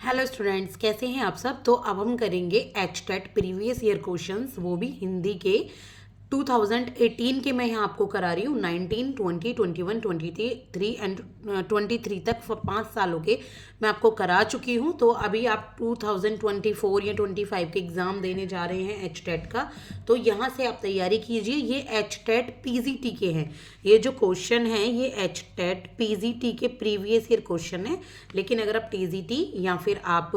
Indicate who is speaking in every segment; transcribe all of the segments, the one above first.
Speaker 1: Hello students, कैसे हैं आप सब। तो अब हम करेंगे H TET previous year questions, वो भी हिंदी के 2018 के मैं यहाँ आपको करा रही हूँ। 19, 20, 21, 23 एंड 23 तक 5 सालों के मैं आपको करा चुकी हूँ। तो अभी आप 2024 या 25 के एग्ज़ाम देने जा रहे हैं एच टेट का, तो यहाँ से आप तैयारी कीजिए। ये एच टेट पीजीटी के हैं। ये जो क्वेश्चन है ये एच टेट पीजीटी के प्रीवियस ईयर क्वेश्चन है। लेकिन अगर आप टीजीटी या फिर आप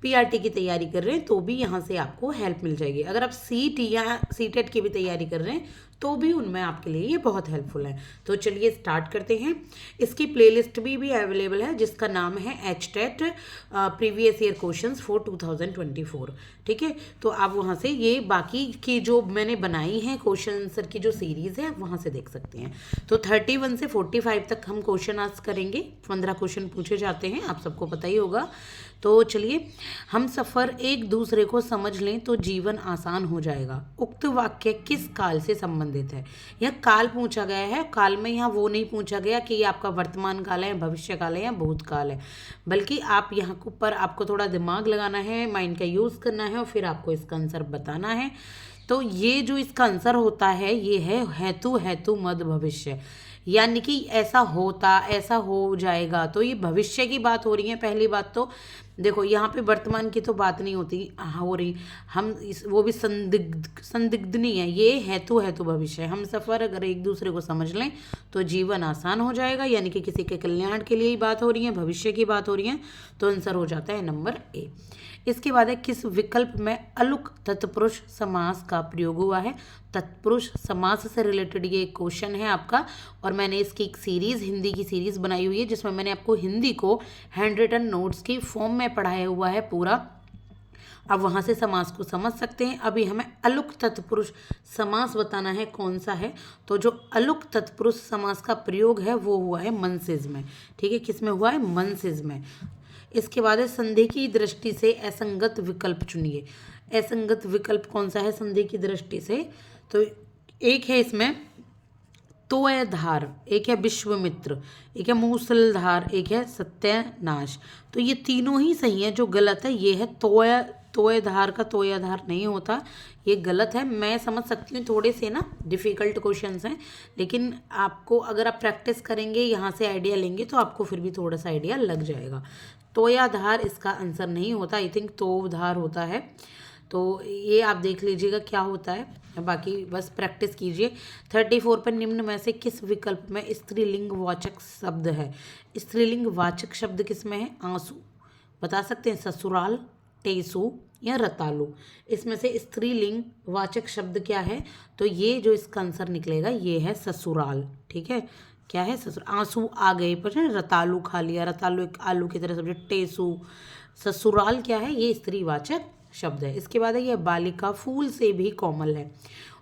Speaker 1: पीआरटी की तैयारी कर रहे हैं तो भी यहाँ से आपको हेल्प मिल जाएगी। अगर आप सीटी या सीटेट की भी तैयारी कर रहे हैं तो भी उनमें आपके लिए ये बहुत हेल्पफुल है। तो चलिए स्टार्ट करते हैं। इसकी प्लेलिस्ट भी अवेलेबल है जिसका नाम है H TET previous year questions for 2024। ठीक है, तो आप वहाँ से ये बाकी की जो मैंने बनाई है क्वेश्चन आंसर की जो सीरीज़ है वहाँ से देख सकते हैं। तो 31 से 45 तक हम क्वेश्चन आंसर करेंगे। 15 क्वेश्चन पूछे जाते हैं, आप सबको पता ही होगा। तो चलिए, हम सफ़र एक दूसरे को समझ लें तो जीवन आसान हो जाएगा। उक्त वाक्य किस काल से संबंधित है। यह काल पूछा गया है। काल में यहाँ वो नहीं पूछा गया कि ये आपका वर्तमान काल है, भविष्य काल है या भूतकाल है, बल्कि आप यहाँ पर आपको थोड़ा दिमाग लगाना है, माइंड का यूज़ करना है और फिर आपको इसका आंसर बताना है। तो ये जो इसका आंसर होता है ये है हेतु हेतु मद भविष्य, यानी कि ऐसा होता, ऐसा हो जाएगा। तो ये भविष्य की बात हो रही है। पहली बात तो देखो, यहाँ पे वर्तमान की तो बात नहीं होती हो रही, हम इस वो भी संदिग्ध नहीं है। ये हेतु हेतु भविष्य। हम सफ़र अगर एक दूसरे को समझ लें तो जीवन आसान हो जाएगा, यानी कि किसी के कल्याण के लिए ही बात हो रही है, भविष्य की बात हो रही है। तो आंसर हो जाता है नंबर ए। इसके बाद है किस विकल्प में अलुक तत्पुरुष समास का प्रयोग हुआ है। तत्पुरुष समास से रिलेटेड ये एक क्वेश्चन है आपका, और मैंने इसकी एक सीरीज़, हिंदी की सीरीज़ बनाई हुई है जिसमें मैंने आपको हिंदी को हैंड रिटन नोट्स की फॉर्म में पढ़ाया हुआ है पूरा। अब वहाँ से समास को समझ सकते हैं। अभी हमें अलुक तत्पुरुष समास बताना है कौन सा है। तो जो अलुक तत्पुरुष समास का प्रयोग है वो हुआ है मनसिज में। ठीक है, किस में हुआ है, मनसिज में। इसके बाद है संधि की दृष्टि से असंगत विकल्प चुनिए। असंगत विकल्प कौन सा है संधि की दृष्टि से। तो एक है इसमें तोयधार, एक है विश्वामित्र, एक है मूसलधार, एक है सत्यानाश। तो ये तीनों ही सही है। जो गलत है ये है तोयधार का तोयाधार नहीं होता, ये गलत है। मैं समझ सकती हूँ थोड़े से ना डिफ़िकल्ट क्वेश्चंस हैं, लेकिन आपको अगर आप प्रैक्टिस करेंगे, यहाँ से आइडिया लेंगे तो आपको फिर भी थोड़ा सा आइडिया लग जाएगा। तोयाधार इसका आंसर नहीं होता, आई थिंक तोधार होता है। तो ये आप देख लीजिएगा क्या होता है, बाकी बस प्रैक्टिस कीजिए। 34 पर निम्न में से किस विकल्प में स्त्रीलिंग वाचक शब्द है। स्त्रीलिंग वाचक शब्द किस में है, आंसू बता सकते हैं, ससुराल, टेसू या रतालू। इसमें से स्त्रीलिंग वाचक शब्द क्या है। तो ये जो इसका आंसर निकलेगा ये है ससुराल। ठीक है, क्या है, ससुराल। आंसू आ गए पर रतालू खा लिया, रतालू एक आलू की तरह सब्जी। टेसू, ससुराल क्या है, ये स्त्रीवाचक शब्द है। इसके बाद है यह बालिका फूल से भी कोमल है।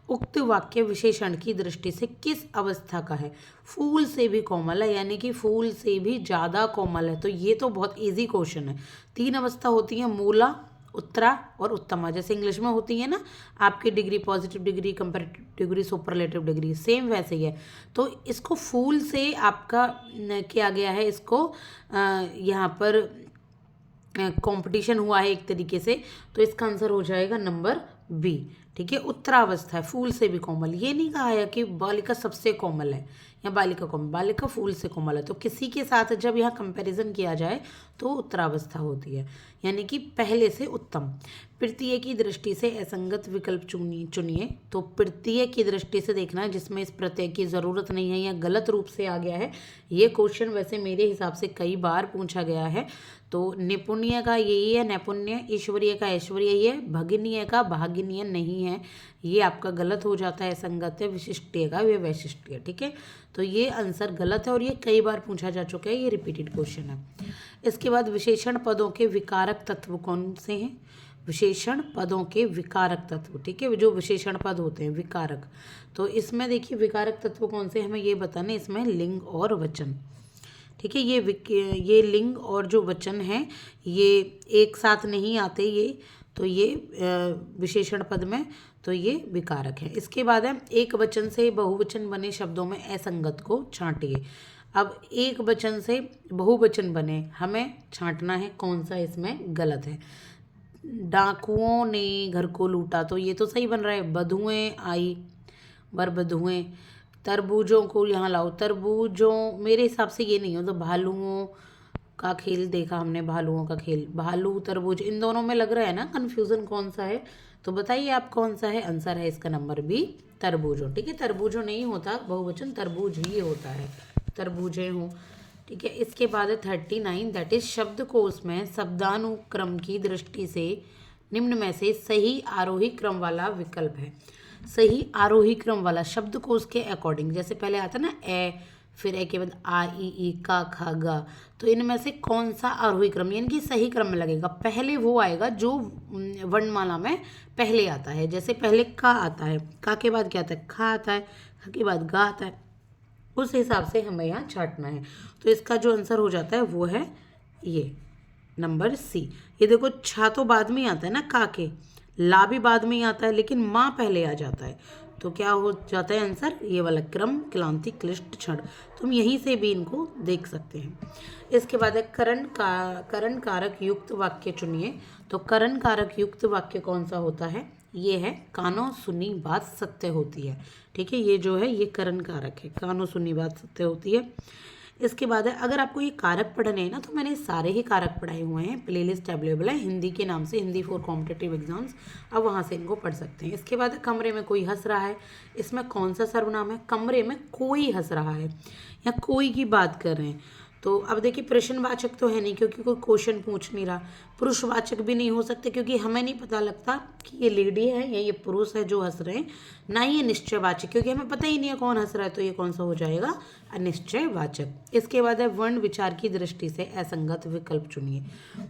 Speaker 1: उक्त वाक्य विशेषण की दृष्टि से किस अवस्था का है। फूल से भी कोमल है, यानी कि फूल से भी ज़्यादा कोमल है। तो ये तो बहुत इजी क्वेश्चन है। 3 अवस्था होती है, मूला, उत्तरा और उत्तमा। जैसे इंग्लिश में होती है ना आपकी degree, positive degree, comparative degree, superlative degree, same वैसे ही है। तो इसको फूल से आपका किया गया है, इसको यहाँ पर कंपटीशन हुआ है एक तरीके से। तो इसका आंसर हो जाएगा नंबर बी। ठीक है, उत्तरावस्था है, फूल से भी कोमल। ये नहीं कहा है कि बालिका सबसे कोमल है या बालिका कोमल, बालिका फूल से कोमल है। तो किसी के साथ जब यहाँ कंपैरिजन किया जाए तो उत्तरावस्था होती है, यानी कि पहले से उत्तम। प्रत्यय की दृष्टि से असंगत विकल्प चुनिए। तो प्रत्यय की दृष्टि से देखना है जिसमें इस प्रत्यय की ज़रूरत नहीं है या गलत रूप से आ गया है। ये क्वेश्चन वैसे मेरे हिसाब से कई बार पूछा गया है। तो निपुण्य का यही है नैपुण्य, ईश्वरीय का ऐश्वर्य ही है, भगिनीय का भागिनीय नहीं है, ये आपका गलत हो जाता है। संगत है, विशिष्टीय का वे वैशिष्ट्य। ठीक है, तो ये आंसर गलत है और ये कई बार पूछा जा चुका है, ये रिपीटेड क्वेश्चन है। इसके बाद विशेषण पदों के विकारक तत्व कौन से हैं। विशेषण पदों के विकारक तत्व, ठीक है, जो विशेषण पद होते हैं विकारक। तो इसमें देखिए विकारक तत्व कौन से हमें ये बताने, इसमें लिंग और वचन। ठीक है, ये लिंग और जो वचन है ये एक साथ नहीं आते, ये तो ये विशेषण पद में तो ये विकारक है। इसके बाद है एक वचन से बहुवचन बने शब्दों में असंगत को छांटिए। अब एक वचन से बहुवचन बने, हमें छांटना है कौन सा इसमें गलत है। डाकुओं ने घर को लूटा, तो ये तो सही बन रहा है। बधुएं आई, बरबधुएं। तरबूजों को यहाँ लाओ, तरबूजों, मेरे हिसाब से ये नहीं हो तो भालुओं का खेल देखा हमने, भालुओं का खेल, भालू तरबूज, इन दोनों में लग रहा है ना कन्फ्यूज़न कौन सा है। तो बताइए आप कौन सा है। आंसर है इसका नंबर बी, तरबूजों। ठीक है, तरबूजों नहीं होता बहुवचन, तरबूज ही होता है, तरबूजे हों। ठीक है, इसके बाद है 39, दैट इज शब्दकोश में शब्दानुक्रम की दृष्टि से निम्न में से सही आरोही क्रम वाला विकल्प है। सही आरोही क्रम वाला शब्दकोश के अकॉर्डिंग, जैसे पहले आता ना ए, फिर ए के बाद आ ई का खा गा, तो इनमें से कौन सा आरोही क्रम यानी कि सही क्रम में लगेगा। पहले वो आएगा जो वर्णमाला में पहले आता है। जैसे पहले का आता है, का के बाद क्या आता है, खा आता है, खा के बाद गा आता है, उस हिसाब से हमें यहाँ छांटना है। तो इसका जो आंसर हो जाता है वो है ये नंबर सी। ये देखो, छा तो बाद में आता है ना, का के, ला भी बाद में ही आता है, लेकिन माँ पहले आ जाता है। तो क्या हो जाता है आंसर, ये वाला क्रम, क्लांति, क्लिष्ट, क्षण। तुम यहीं से भी इनको देख सकते हैं। इसके बाद है करण कारक युक्त वाक्य चुनिए। तो करण कारक युक्त वाक्य कौन सा होता है, ये है कानों सुनी बात सत्य होती है। ठीक है, ये जो है ये करण कारक है, कानों सुनी बात सत्य होती है। इसके बाद है, अगर आपको ये कारक पढ़ने हैं ना, तो मैंने सारे ही कारक पढ़ाए हुए हैं, प्लेलिस्ट अवेलेबल है हिंदी के नाम से, हिंदी फॉर कॉम्पिटिटिव एग्जाम्स, अब वहाँ से इनको पढ़ सकते हैं। इसके बाद कमरे में कोई हंस रहा है, इसमें कौन सा सर्वनाम है, कमरे में कोई हंस रहा है या कोई की बात कर रहे हैं। तो अब देखिए, प्रश्नवाचक तो है नहीं क्योंकि कोई क्वेश्चन पूछ नहीं रहा, पुरुषवाचक भी नहीं हो सकते क्योंकि हमें नहीं पता लगता कि ये लेडी है या ये पुरुष है जो हंस रहे हैं, ना ही ये निश्चयवाचक क्योंकि हमें पता ही नहीं है कौन हंस रहा है, तो ये कौन सा हो जाएगा, अनिश्चयवाचक। इसके बाद है वर्ण विचार की दृष्टि से असंगत विकल्प चुनिए।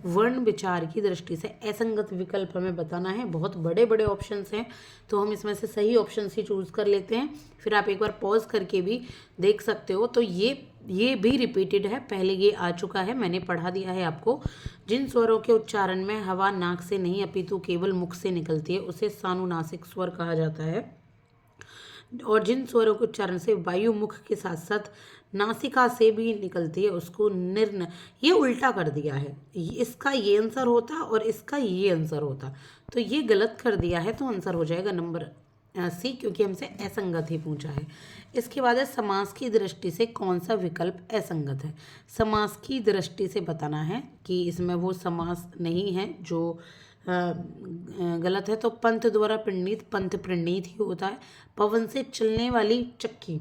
Speaker 1: वर्ण विचार की दृष्टि से असंगत विकल्प हमें बताना है, बहुत बड़े बड़े ऑप्शंस हैं, तो हम इसमें से सही ऑप्शन ही चूज कर लेते हैं। फिर आप एक बार पॉज करके भी देख सकते हो। तो ये भी रिपीटेड है, पहले ये आ चुका है, मैंने पढ़ा दिया है आपको। जिन स्वरों के उच्चारण में हवा नाक से नहीं अपितु केवल मुख से निकलती है उसे सानुनासिक स्वर कहा जाता है, और जिन स्वरों के उच्चारण से वायु मुख के साथ साथ नासिका से भी निकलती है उसको निर्न, ये उल्टा कर दिया है, इसका ये आंसर होता और इसका ये आंसर होता, तो ये गलत कर दिया है, तो आंसर हो जाएगा नंबर सी, क्योंकि हमसे असंगत ही पूछा है। इसके बाद है समास की दृष्टि से कौन सा विकल्प असंगत है। समास की दृष्टि से बताना है कि इसमें वो समास नहीं है जो गलत है। तो पंथ द्वारा प्रणीत, पंथ प्रणीत ही होता है। पवन से चलने वाली चक्की,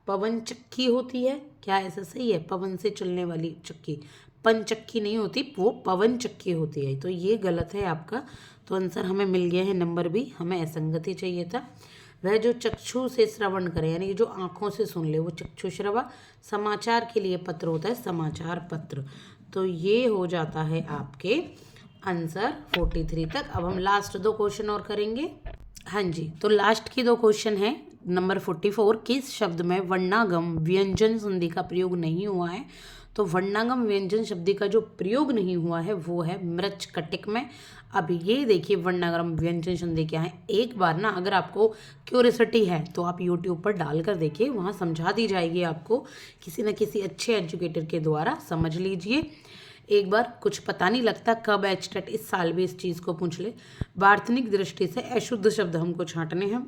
Speaker 1: पवन चक्की होती है, क्या ऐसा सही है, पवन से चलने वाली चक्की, पंचक्की नहीं होती, वो पवन चक्की होती है, तो ये गलत है आपका। तो आंसर हमें मिल गया है नंबर बी, हमें असंगति चाहिए था। वह जो चक्षु से श्रवण करे यानी कि जो आंखों से सुन ले वो चक्षु श्रवा। समाचार के लिए पत्र होता है समाचार पत्र, तो ये हो जाता है आपके आंसर 43 तक। अब हम लास्ट 2 क्वेश्चन और करेंगे। हाँ जी, तो लास्ट की 2 क्वेश्चन है नंबर 44, किस शब्द में वर्णागम व्यंजन संधि का प्रयोग नहीं हुआ है। तो वर्णागम व्यंजन शब्द का जो प्रयोग नहीं हुआ है वो है मृच कटिक में। अब ये देखिए वर्णागम व्यंजन संधि क्या है, एक बार ना अगर आपको क्यूरियोसिटी है तो आप यूट्यूब पर डाल कर देखिए, वहाँ समझा दी जाएगी आपको, किसी न किसी अच्छे एजुकेटर के द्वारा, समझ लीजिए एक बार। कुछ पता नहीं लगता कब एचटेट इस साल भी इस चीज़ को पूछ ले। वार्तनिक दृष्टि से अशुद्ध शब्द हमको छांटने हैं,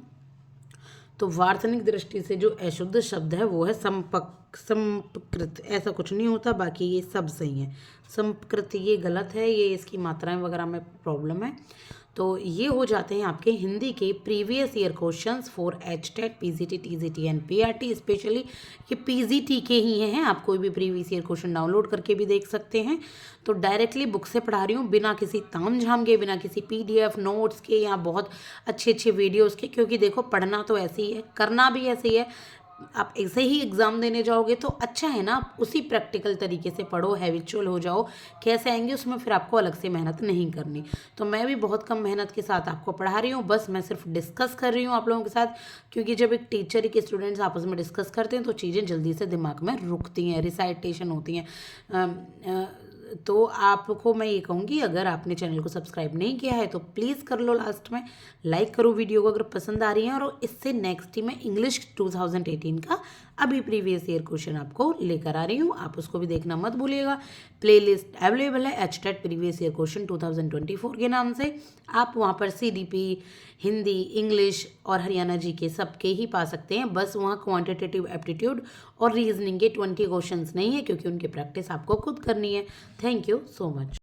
Speaker 1: तो वार्तनिक दृष्टि से जो अशुद्ध शब्द है वो है संपकृत, ऐसा कुछ नहीं होता, बाकी ये सब सही है। संपकृत ये गलत है, ये इसकी मात्राएं वगैरह में प्रॉब्लम है। तो ये हो जाते हैं आपके हिंदी के previous year questions for HTET, PGT, TGT and PRT. Specially ये पीजीटी के ही हैं, आप कोई भी प्रीवियस ईयर क्वेश्चन डाउनलोड करके भी देख सकते हैं। तो डायरेक्टली बुक से पढ़ा रही हूँ, बिना किसी ताम झाम के, बिना किसी पीडीएफ नोट्स के या बहुत अच्छे अच्छे वीडियोज़ के, क्योंकि देखो पढ़ना तो ऐसे ही है, करना भी ऐसे ही है। आप ऐसे ही एग्ज़ाम देने जाओगे तो अच्छा है ना, आप उसी प्रैक्टिकल तरीके से पढ़ो, हैबिचुअल हो जाओ, कैसे आएंगे उसमें फिर आपको अलग से मेहनत नहीं करनी। तो मैं भी बहुत कम मेहनत के साथ आपको पढ़ा रही हूँ, बस मैं सिर्फ डिस्कस कर रही हूँ आप लोगों के साथ, क्योंकि जब एक टीचर के स्टूडेंट्स आपस में डिस्कस करते हैं तो चीज़ें जल्दी से दिमाग में रुकती हैं, रिसाइटेशन होती हैं। तो आपको मैं ये कहूँगी, अगर आपने चैनल को सब्सक्राइब नहीं किया है तो प्लीज़ कर लो, लास्ट में लाइक करो वीडियो को अगर पसंद आ रही है, और इससे नेक्स्ट ही मैं इंग्लिश 2018 का अभी प्रीवियस ईयर क्वेश्चन आपको लेकर आ रही हूँ, आप उसको भी देखना मत भूलिएगा। प्लेलिस्ट अवेलेबल है एचटेट प्रीवियस ईयर क्वेश्चन 2024 के नाम से। आप वहाँ पर सीडीपी, हिंदी, इंग्लिश और हरियाणा जी के सबके ही पा सकते हैं। बस वहाँ क्वांटिटेटिव एप्टीट्यूड और रीजनिंग के 20 क्वेश्चंस नहीं है, क्योंकि उनकी प्रैक्टिस आपको खुद करनी है। Thank you so much.